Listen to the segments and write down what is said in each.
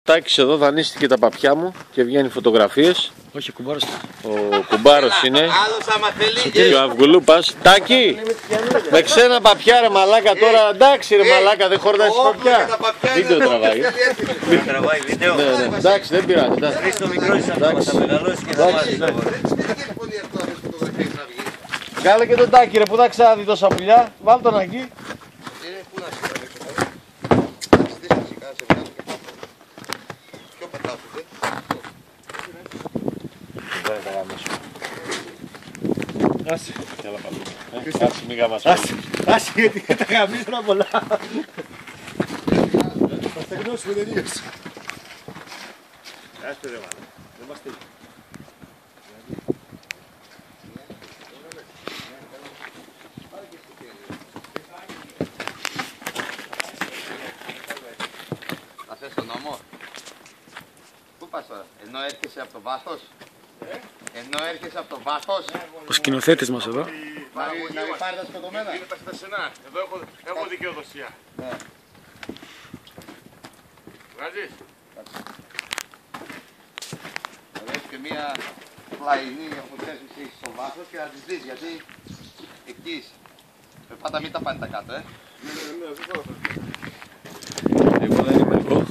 Τάκης εδώ δανείστηκε τα παπιά μου και βγαίνει φωτογραφίες. Όχι, ο κουμπάρος. Ο κουμπάρος είναι. Άλλος άμα θέλει. Και ο Αυγουλούπας. Τάκη! Με ξένα παπιά ρε μαλάκα τώρα. Εντάξει ρε μαλάκα, δεν χόρτασες παπιά. Βίντεο τραβάει. Τραβάει βίντεο. Εντάξει, δεν πειράζει. Ρίξ το μικρό είσαι αυτό, θα μεγαλώσει και θα μάθεις. Κάλε και τον Τάκη ρε που θα ξαναδεί τόσα πουλιά. Βάλ τον εκεί. Άσε. Άσε μη γαμάς. Άσε γιατί τα γαμίσουν πολλά. Θα στεγνώσουμε τελείως. Άστε ρε μάνα. Δεν μας στείλει. Θα θες τον νόμο. Πού πας τώρα, ενώ έρχεσαι από το βάθος. Ενώ έρχεσαι από το βάθος. Ο σκηνοθέτης μας εδώ. Να μην πάρει τα σκοτωμένα. Είναι τα στενά. Εδώ έχω δικαιοδοσία. Βγάζεις. Θα δεις και μία πλαϊνή από τις θέσεις στο βάθος και να τις δεις γιατί εκεί είσαι. Πάντα μην τα πάνε τα κάτω, Εγώ δεν είμαι εγώ.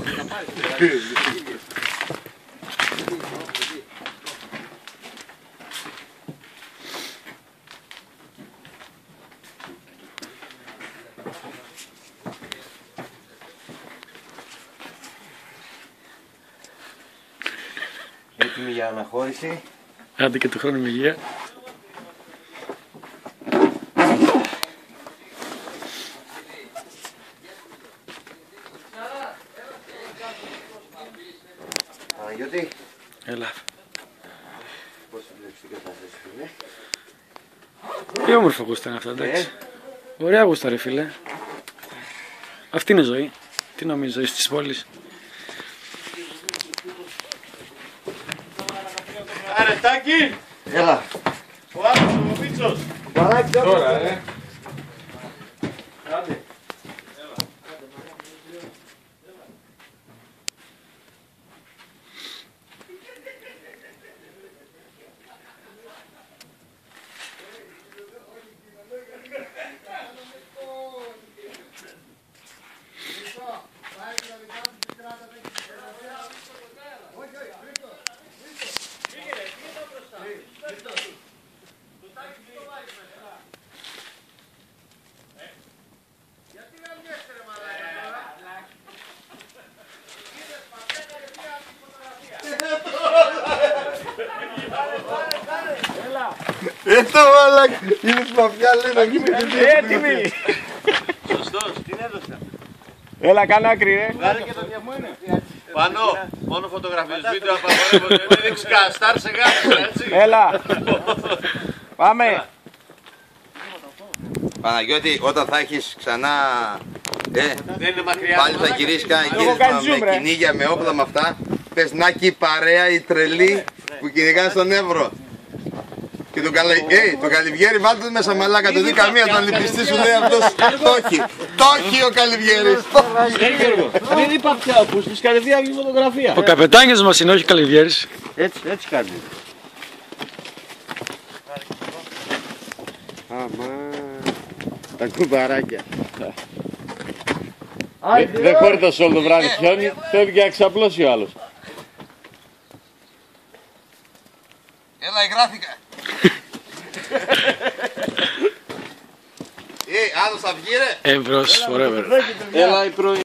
Έτοιμη για αναχώρηση. Άντε και του χρόνου με υγεία. Παναγιώτη, Έλα. πώς βλέπεις την κατάσταση, φίλε. Τι όμορφο γούστα είναι αυτά, εντάξει. Ωραία γούστα ρε φίλε. Αυτή είναι η ζωή. Τι νομίζεις, ζωή στις πόλεις. Άρε Τάκη! Έλα. Ο άλλος ο Μίτσος! Παράκι Τώρα Άντε. Το μαλάκα, είναι της μαφιά λέει να γίνει Έτοιμοι! Σωστός, την έδωσα. Έλα κάνε άκρη ρε. Βγάλε και το διαμόνιο. Πάνω, μόνο φωτογραφίες, βίντεο απαγορεύονται. Δεν ρίξεις καστάρ σε γάμισα, έτσι. Έλα. Πάμε. Παναγιώτη, όταν θα έχεις ξανά Δεν είναι μακριά. πάλι θα γυρίσεις κάνα κάνει γύρισμα zoom, με ρε. κυνήγια, με όπλα με αυτά, πες να και η παρέα, οι τρελοί που κυνηγάνε στον Εύρο. Και τον Καλυβιέρη βάλτε μέσα μαλάκα, το δει καμία, τον λυπιστή σου λέει αυτός το έχει ο Καλυβιέρης. Δεν είπα πια, που στους κατευθείαν βγει φωτογραφία. Ο καπετάνιος μας είναι, όχι ο Καλυβιέρης. Έτσι κάνει. Τα κουμπαράκια. Δεν χόρτασε όλο το βράδυ χιόνι, θέλει και να ξαπλώσει ο άλλος. Έλα, εγγράφηκα. Άλλος θα βγει ρε. Εύρος, forever. Έλα η πρωί.